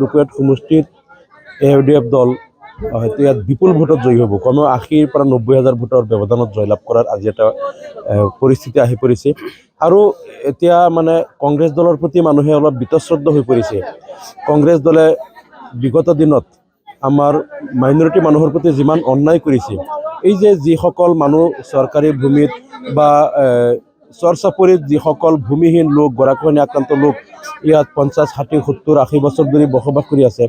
ৰূপেট সমষ্টিত AUDF দল হয়তো ইয়াত বিপুল ভোটত জয়ী হ'ব। কমেও ৮০,000 পৰা ৯০,000 ভোটৰ ব্যৱধানত জয়লাভ কৰাৰ আজি এটা পৰিস্থিতি আহি পৰিছে। আৰু এতিয়া মানে কংগ্ৰেছ দলৰ প্ৰতি মানুহে অলপ বীতশ্ৰদ্ধ হৈ পৰিছে। কংগ্ৰেছ দলে বিগত দিনত আমাৰ মাইনৰিটি মানুহৰ প্ৰতি যিমান অন্যায় কৰিছে, এই যে যিসকল মানুহ চৰকাৰী ভূমিত বা চৰ চাপৰিত যিসকল ভূমিহীন লোক, গৰাখহনীয়া আক্ৰান্ত লোক ইয়াত ৫০, ৬০, ৭০, ৮০ বছৰ ধৰি বসবাস কৰি আছে,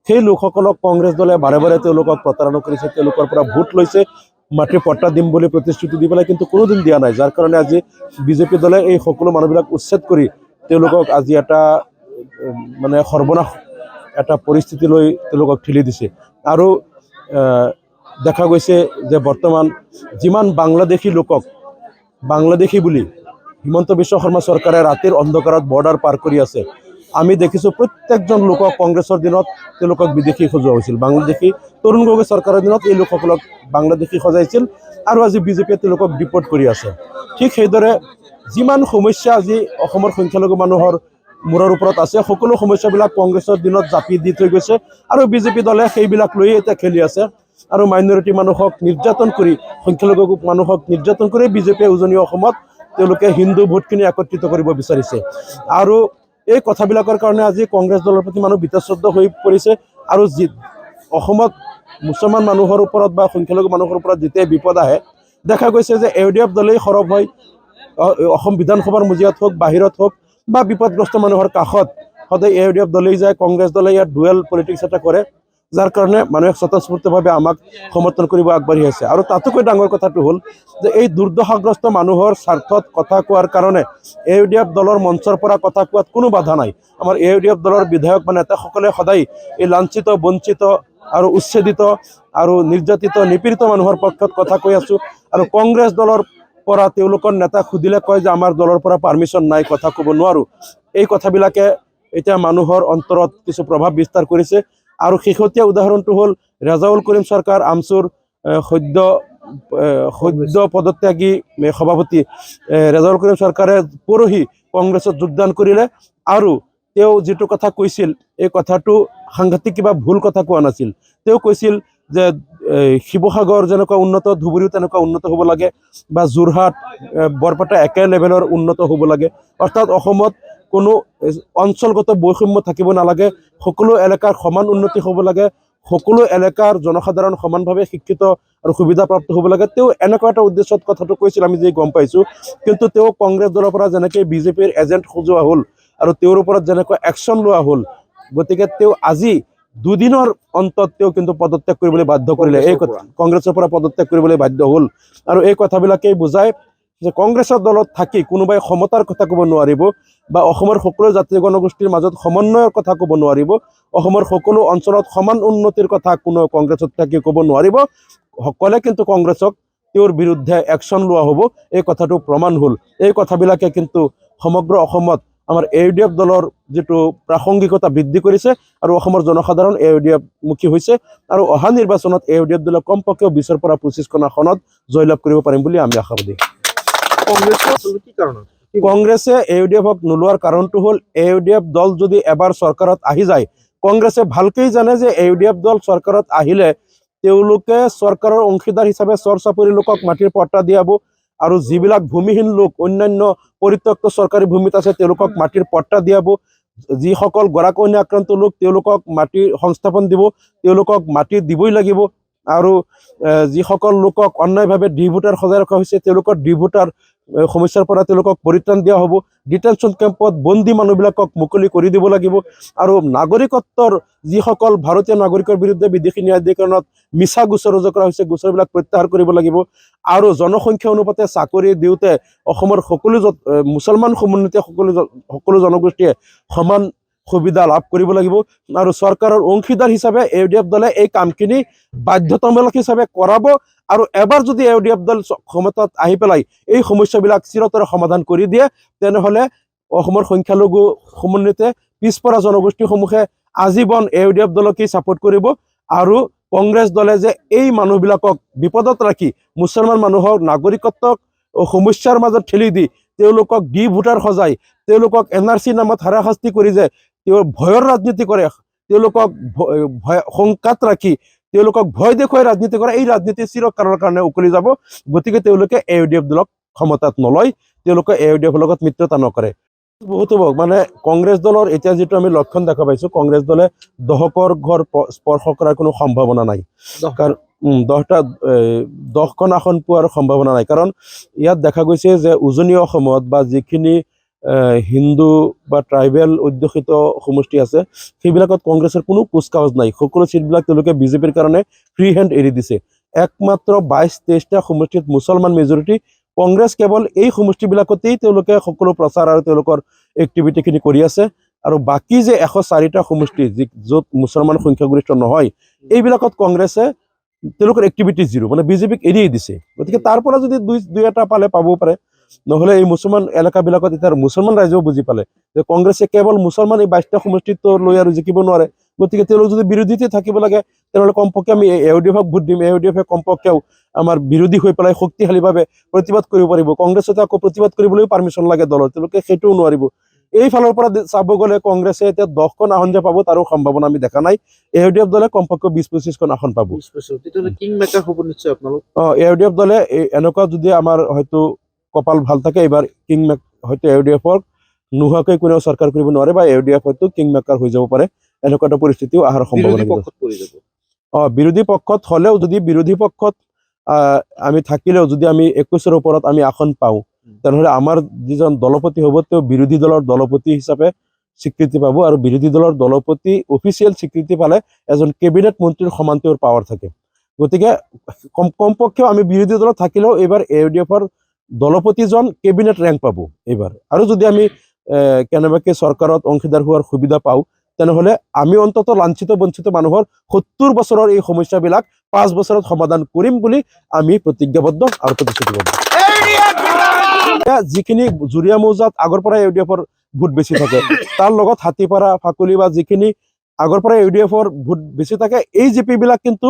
সেই লোকসকলক কংগ্ৰেছ দলে বাৰে বাৰে তেওঁলোকক প্ৰতাৰণা কৰিছে, তেওঁলোকৰ পৰা ভোট লৈছে, মাটিৰ পট্টা দিম বুলি প্ৰতিশ্ৰুতি দি পেলাই কিন্তু কোনোদিন দিয়া নাই। যাৰ কাৰণে আজি বিজেপি দলে এই সকলো মানুহবিলাক উচ্ছেদ কৰি তেওঁলোকক আজি এটা মানে সৰ্বনাশ এটা পৰিস্থিতিলৈ তেওঁলোকক ঠেলি দিছে। আৰু দেখা গৈছে যে বৰ্তমান যিমান বাংলাদেশী লোকক বাংলাদেশী বুলি হিমন্ত বিশ্ব শৰ্মা চৰকাৰে ৰাতিৰ অন্ধকাৰত বৰ্ডাৰ পাৰ কৰি আছে, আমি দেখিছোঁ প্ৰত্যেকজন লোকক কংগ্ৰেছৰ দিনত তেওঁলোকক বিদেশী সজোৱা হৈছিল। বাংলাদেশী তৰুণ গগৈ চৰকাৰৰ দিনত এই লোকসকলক বাংলাদেশী সজাইছিল আৰু আজি বিজেপিয়ে তেওঁলোকক ডিপৰ্ট কৰি আছে। ঠিক সেইদৰে যিমান সমস্যা আজি অসমৰ সংখ্যালঘু মানুহৰ মূৰৰ ওপৰত আছে, সকলো সমস্যাবিলাক কংগ্ৰেছৰ দিনত জাপি দি থৈ গৈছে আৰু বিজেপি দলে সেইবিলাক লৈয়ে এতিয়া খেলি আছে। আৰু মাইনৰিটি মানুহক নিৰ্যাতন কৰি, সংখ্যালঘু মানুহক নিৰ্যাতন কৰি বিজেপিয়ে উজনি অসমত তেওঁলোকে হিন্দু ভোটখিনি একত্ৰিত কৰিব বিচাৰিছে। আৰু এই কথাবিলাকৰ কাৰণে আজি কংগ্ৰেছ দলৰ প্ৰতি মানুহ বীতশ্ৰদ্ধ হৈ পৰিছে। আৰু অসমত মুছলমান মানুহৰ ওপৰত বা সংখ্যালঘু মানুহৰ ওপৰত যেতিয়াই বিপদ আহে, দেখা গৈছে যে AUDF দলেই সৰব হয় অসম বিধানসভাৰ মজিয়াত হওক, বাহিৰত হওক বা বিপদগ্ৰস্ত মানুহৰ কাষত সদায় AUDF দলেই যায়। কংগ্ৰেছ দলে ইয়াত ডুৱেল পলিটিক্স এটা কৰে, যাৰ কাৰণে মানুহে স্বতঃস্ফূৰ্তভাৱে আমাক সমৰ্থন কৰিব আগবাঢ়ি আছে। আৰু তাতোকৈ ডাঙৰ কথাটো হ'ল যে এই দুৰ্দশাগ্ৰস্ত মানুহৰ স্বাৰ্থত কথা কোৱাৰ কাৰণে AUDF দলৰ মঞ্চৰ পৰা কথা কোৱাত কোনো বাধা নাই। আমাৰ AUDF দলৰ বিধায়ক বা নেতাসকলে সদায় এই লাঞ্ছিত, বঞ্চিত আৰু উচ্ছেদিত আৰু নিৰ্যাতিত, নিপীড়িত মানুহৰ পক্ষত কথা কৈ আছোঁ। আৰু কংগ্ৰেছ দলৰ পৰা তেওঁলোকৰ নেতাক সুধিলে কয় যে আমাৰ দলৰ পৰা পাৰ্মিশ্যন নাই, কথা ক'ব নোৱাৰোঁ। এই কথাবিলাকে এতিয়া মানুহৰ অন্তৰত কিছু প্ৰভাৱ বিস্তাৰ কৰিছে। আৰু শেহতীয়া উদাহৰণটো হ'ল ৰেজাউল কৰিম চৰকাৰ, আমচুৰ সদ্য পদত্যাগী সভাপতি ৰেজাউল কৰিম চৰকাৰে পৰহি কংগ্ৰেছত যোগদান কৰিলে। আৰু তেওঁ যিটো কথা কৈছিল, এই কথাটো সাংঘাতিক কিবা ভুল কথা কোৱা নাছিল। তেওঁ কৈছিল যে শিৱসাগৰ যেনেকুৱা উন্নত, ধুবুৰীও তেনেকুৱা উন্নত হ'ব লাগে, বা যোৰহাট, বৰপেটা একে লেভেলৰ উন্নত হ'ব লাগে। অৰ্থাৎ অসমত কোনো অঞ্চলগত বৈষম্য থাকিব নালাগে, সকলো এলেকাৰ সমান উন্নতি হ'ব লাগে, সকলো এলেকাৰ জনসাধাৰণ সমানভাৱে শিক্ষিত আৰু সুবিধাপ্ৰাপ্ত হ'ব লাগে। তেওঁ এনেকুৱা এটা উদ্দেশ্যত কথাটো কৈছিল, আমি যি গম পাইছোঁ। কিন্তু তেওঁ কংগ্ৰেছ দলৰ পৰা যেনেকৈ বিজেপিৰ এজেণ্ট সজোৱা হ'ল আৰু তেওঁৰ ওপৰত যেনেকৈ একশ্যন লোৱা হ'ল, গতিকে তেওঁ আজি দুদিনৰ অন্তত তেওঁ কিন্তু পদত্যাগ কৰিবলৈ বাধ্য কৰিলে। এই কংগ্ৰেছৰ পৰা পদত্যাগ কৰিবলৈ বাধ্য হ'ল। আৰু এই কথাবিলাকেই বুজায় যে কংগ্ৰেছৰ দলত থাকি কোনোবাই সমতাৰ কথা ক'ব নোৱাৰিব, বা অসমৰ সকলো জাতি জনগোষ্ঠীৰ মাজত সমন্বয়ৰ কথা ক'ব নোৱাৰিব, অসমৰ সকলো অঞ্চলত সমান উন্নতিৰ কথা কোনো কংগ্ৰেছত থাকি ক'ব নোৱাৰিব। সকলে কিন্তু কংগ্ৰেছক তেওঁৰ বিৰুদ্ধে একশ্যন লোৱা হ'ব, এই কথাটো প্ৰমাণ হ'ল। এই কথাবিলাকে কিন্তু সমগ্ৰ অসমত আমাৰ AUDF দলৰ যিটো প্ৰাসংগিকতা বৃদ্ধি কৰিছে আৰু অসমৰ জনসাধাৰণ AUDF মুখী হৈছে। আৰু অহা নিৰ্বাচনত AUDF দলে কমপক্ষেও 20ৰ পৰা 25খন আসনত জয়লাভ কৰিব পাৰিম বুলি আমি আশাবাদী। কংগ্ৰেছে AUDFক নোলোৱাৰ কাৰণটো হ'ল, AUDF দল যদি এবাৰ চৰকাৰত আহি যায়, কংগ্ৰেছে ভালকেই জানে যে AUDF দল চৰকাৰত আহিলে তেওঁলোকে চৰকাৰৰ অংশীদাৰ হিচাপে চৰ চাপৰি লোকক মাটিৰ পট্টা দিয়াব, আৰু যিবিলাক ভূমিহীন লোক অন্যান্য পৰিত্যক্ত চৰকাৰী ভূমিত আছে তেওঁলোকক মাটিৰ পট্টা দিয়াব, যিসকল গৰাখহনীয়া আক্ৰান্ত লোক তেওঁলোকক মাটিৰ সংস্থাপন দিব, তেওঁলোকক মাটি দিবই লাগিব। আৰু যিসকল লোকক অন্যায়ভাৱে ডি-ভোটাৰ সজাই ৰখা হৈছে তেওঁলোকৰ ডি-ভোটাৰ সমস্যাৰ পৰা তেওঁলোকক পৰিত্ৰাণ দিয়া হ'ব। ডিটেনশ্যন কেম্পত বন্দী মানুহবিলাকক মুকলি কৰি দিব লাগিব। আৰু নাগৰিকত্বৰ যিসকল ভাৰতীয় নাগৰিকৰ বিৰুদ্ধে বিদেশী ন্যায়াধিকৰণত মিছা গোচৰ ৰুজু কৰা হৈছে, গোচৰবিলাক প্ৰত্যাহাৰ কৰিব লাগিব। আৰু জনসংখ্যা অনুপাতে চাকৰি দিওঁতে অসমৰ সকলো মুছলমান সমন্বিত সকলো জনগোষ্ঠীয়ে সমান সুবিধা লাভ কৰিব লাগিব। আৰু চৰকাৰৰ অংশীদাৰ হিচাপে AUDF দলে এই কামখিনি বাধ্যতামূলক হিচাপে কৰাব। আৰু এবাৰ যদি AUDF দল ক্ষমতাত আহি পেলাই এই সমস্যাবিলাক চিৰতৰে সমাধান কৰি দিয়ে, তেনেহ'লে অসমৰ সংখ্যালঘু সমন্বিতে পিছপৰা জনগোষ্ঠীসমূহে আজীৱন AUDF দলকেই ছাপোৰ্ট কৰিব। আৰু কংগ্ৰেছ দলে যে এই মানুহবিলাকক বিপদত ৰাখি মুছলমান মানুহৰ নাগৰিকত্বক সমস্যাৰ মাজত ঠেলি দি তেওঁলোকক ডি-ভোটাৰ সজাই তেওঁলোকক NRC নামত হাৰাশাস্তি কৰি যে তেওঁ ভয়ৰ ৰাজনীতি কৰে, তেওঁলোকক শংকাত ৰাখি তেওঁলোকক ভয় দেখুৱাই ৰাজনীতি কৰা, এই ৰাজনীতি চিৰকালৰ কাৰণে উকলি যাব। গতিকে তেওঁলোকে AUDF দলক ক্ষমতাত নলয়, তেওঁলোকে AUDF ৰ লগত মিত্ৰতা নকৰে। বহুত হ'ব মানে কংগ্ৰেছ দলৰ এতিয়া যিটো আমি লক্ষণ দেখা পাইছো, কংগ্ৰেছ দলে দশকৰ ঘৰ স্পৰ্শ কৰাৰ কোনো সম্ভাৱনা নাই। কাৰণ 10খন আসন পোৱাৰ সম্ভাৱনা নাই। কাৰণ ইয়াত দেখা গৈছে যে উজনি অসমত বা যিখিনি হিন্দু বা ট্ৰাইবেল অধ্যুষিত সমষ্টি আছে, সেইবিলাকত কংগ্ৰেছৰ কোনো কুচকাৱাজ নাই। সকলো চিটবিলাক তেওঁলোকে বিজেপিৰ কাৰণে ফ্ৰী হেণ্ড এৰি দিছে। একমাত্ৰ 22-23টা সমষ্টিত মুছলমান মেজৰিটি, কংগ্ৰেছ কেৱল এই সমষ্টিবিলাকতেই তেওঁলোকে সকলো প্ৰচাৰ আৰু তেওঁলোকৰ এক্টিভিটিখিনি কৰি আছে। আৰু বাকী যে 104টা সমষ্টি য'ত মুছলমান সংখ্যাগৰিষ্ঠ নহয়, এইবিলাকত কংগ্ৰেছে তেওঁলোকৰ এক্টিভিটি জিৰো, মানে বিজেপিক এৰিয়ে দিছে। গতিকে তাৰ পৰা যদি দুই এটা পালে পাবও পাৰে, নহ'লে এই মুছলমান এলেকাবিলাকত এতিয়া মুছলমান ৰাইজেও বুজি পালে যে কংগ্ৰেছে কেৱল মুছলমান এই 22টা সমষ্টিত লৈ আৰু জিকিব নোৱাৰে। গতিকে তেওঁলোক যদি বিৰোধীতে থাকিব লাগে, তেনেহ'লে কমপক্ষে আমি AUDFক ভোট দিম, AUDFে কমপক্ষেও আমাৰ বিৰোধী হৈ পেলাই শক্তিশালীভাৱে প্ৰতিবাদ কৰিব পাৰিব। কংগ্ৰেছতে আকৌ প্ৰতিবাদ কৰিবলৈও পাৰ্মিশ্যন লাগে দলৰ, তেওঁলোকে সেইটোও নোৱাৰিব। এইফালৰ পৰা চাব গ'লে কংগ্ৰেছে এতিয়া 10খন আসন যে পাব তাৰো সম্ভাৱনা আমি দেখা নাই। AUDF দলে কমপক্ষে 20-25খন আসন পাব। AUDF দলে এনেকুৱা যদি আমাৰ হয়তো কপাল ভাল থাকে, এইবাৰ হয়তো AUDFক নোহোৱাকৈ কোনেও চৰকাৰ কৰিব নোৱাৰে, বা AUDF হয়তো কিংমেকাৰ হৈ যাব পাৰে। এনেকুৱা এটা পৰিস্থিতিও অহাৰ সম্ভাৱনা। বিৰোধী পক্ষত হ'লেও, যদি বিৰোধী পক্ষত আমি থাকিলেও যদি আমি 21ৰ ওপৰত আমি আসন পাওঁ, তেনেহ'লে আমাৰ যিজন দলপতি হ'ব তেওঁ বিৰোধী দলৰ দলপতি হিচাপে স্বীকৃতি পাব। আৰু বিৰোধী দলৰ দলপতি অফিচিয়েল স্বীকৃতি পালে এজন কেবিনেট মন্ত্ৰীৰ সমান তেওঁৰ পাৱাৰ থাকে। গতিকে কমপক্ষেও আমি বিৰোধী দলত থাকিলেও এইবাৰ AUDFৰ দলপতিজন কেবিনেট ৰেংক পাব এইবাৰ। আৰু যদি আমি কেনেবাকৈ চৰকাৰত অংশীদাৰ হোৱাৰ সুবিধা পাওঁ, তেনেহ'লে আমি অন্ততঃ লাঞ্ছিত বঞ্চিত মানুহৰ 70 বছৰৰ এই সমস্যাবিলাক 5 বছৰত সমাধান কৰিম বুলি আমি প্ৰতিজ্ঞাবদ্ধ আৰু প্ৰতিশ্ৰুতিবদ্ধ। যিখিনি জুৰীয়া মৌজাত আগৰ পৰাই AUDFৰ ভোট বেছি থাকে, তাৰ লগত হাতীপাৰা, ফাকুলি বা যিখিনি আগৰ পৰাই AUDFৰ ভোট বেছি থাকে, এই জিপিবিলাক কিন্তু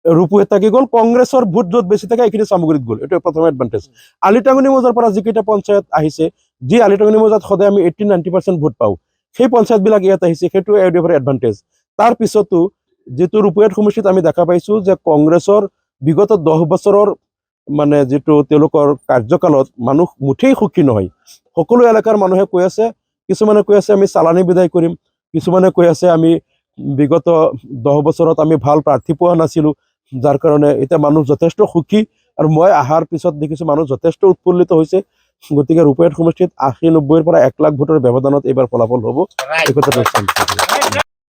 ৰূপহীত থাকি গ'ল। কংগ্ৰেছৰ ভোট য'ত বেছি থাকে এইখিনি চামগুৰিত গ'ল। এইটো প্ৰথম এডভান্টেজ। আলিটাংগনি মৌজাৰ পৰা যিকেইটা পঞ্চায়ত আহিছে, যি আলিটাংগনি মৌজাত সদায় আমি 80-90% ভোট পাওঁ, সেই পঞ্চায়তবিলাক ইয়াত আহিছে, সেইটো AUDFৰ এডভান্টেজ। তাৰ পিছতো যিটো ৰূপহীত সমষ্টিত আমি দেখা পাইছোঁ যে কংগ্ৰেছৰ বিগত 10 বছৰৰ মানে যিটো তেওঁলোকৰ কাৰ্যকালত মানুহ মুঠেই সুখী নহয়। সকলো এলেকাৰ মানুহে কৈ আছে, কিছুমানে কৈ আছে আমি চালানী বিদায় কৰিম, কিছুমানে কৈ আছে আমি বিগত 10 বছৰত আমি ভাল প্ৰাৰ্থী পোৱা নাছিলোঁ, যাৰ কাৰণে এতিয়া মানুহ যথেষ্ট সুখী। আৰু মই অহাৰ পিছত দেখিছোঁ মানুহ যথেষ্ট উৎফুল্লিত হৈছে। গতিকে ৰূপহীত সমষ্টিত 80-90ৰ পৰা 1 লাখ ভোটৰ ব্যৱধানত এইবাৰ ফলাফল হ'ব। এই কথাটো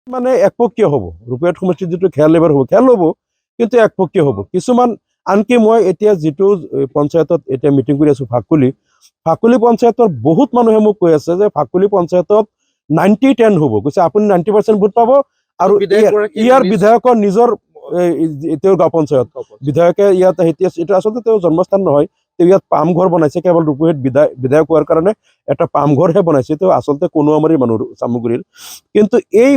মানে একপক্ষীয় হ'ব। ৰূপহীত সমষ্টিত যিটো খেল এইবাৰ হ'ব, খেল হ'ব, কিন্তু একপক্ষীয় হ'ব। কিছুমান আনকি মই এতিয়া যিটো পঞ্চায়তত এতিয়া মিটিং কৰি আছোঁ, ফাকুলি পঞ্চায়তৰ বহুত মানুহে মোক কৈ আছে যে ফাকুলি পঞ্চায়তত 90-10 হ'ব। কৈছে আপুনি 90% ভোট পাব, আৰু ইয়াৰ বিধায়কৰ নিজৰ তেওঁৰ গাঁও পঞ্চায়ত বিধায়কে ইয়াত এইটো আচলতে তেওঁৰ জন্মস্থান নহয়, তেওঁ ইয়াত পামঘৰ বনাইছে। কেৱল ৰূপহীত বিধায়ক হোৱাৰ কাৰণে এটা পামঘৰহে বনাইছে। তেওঁ আচলতে কনুৱামাৰীৰ মানুহ, চামগুৰিৰ। কিন্তু এই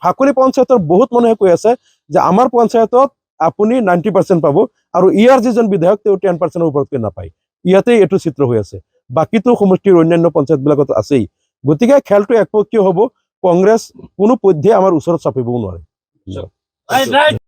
ফাকুলি পঞ্চায়তৰ বহুত মানুহে কৈ আছে যে আমাৰ পঞ্চায়তত আপুনি 90% পাব, আৰু ইয়াৰ যিজন বিধায়ক তেওঁ 10%ৰ ওপৰতকৈ নাপায়। ইয়াতেই এইটো চিত্ৰ হৈ আছে। বাকীটো সমষ্টিৰ অন্যান্য পঞ্চায়তবিলাকত আছেই। গতিকে খেলটো একপক্ষীয় হ'ব। কংগ্ৰেছ কোনো পধ্যে আমাৰ ওচৰত চাপিবও নোৱাৰে।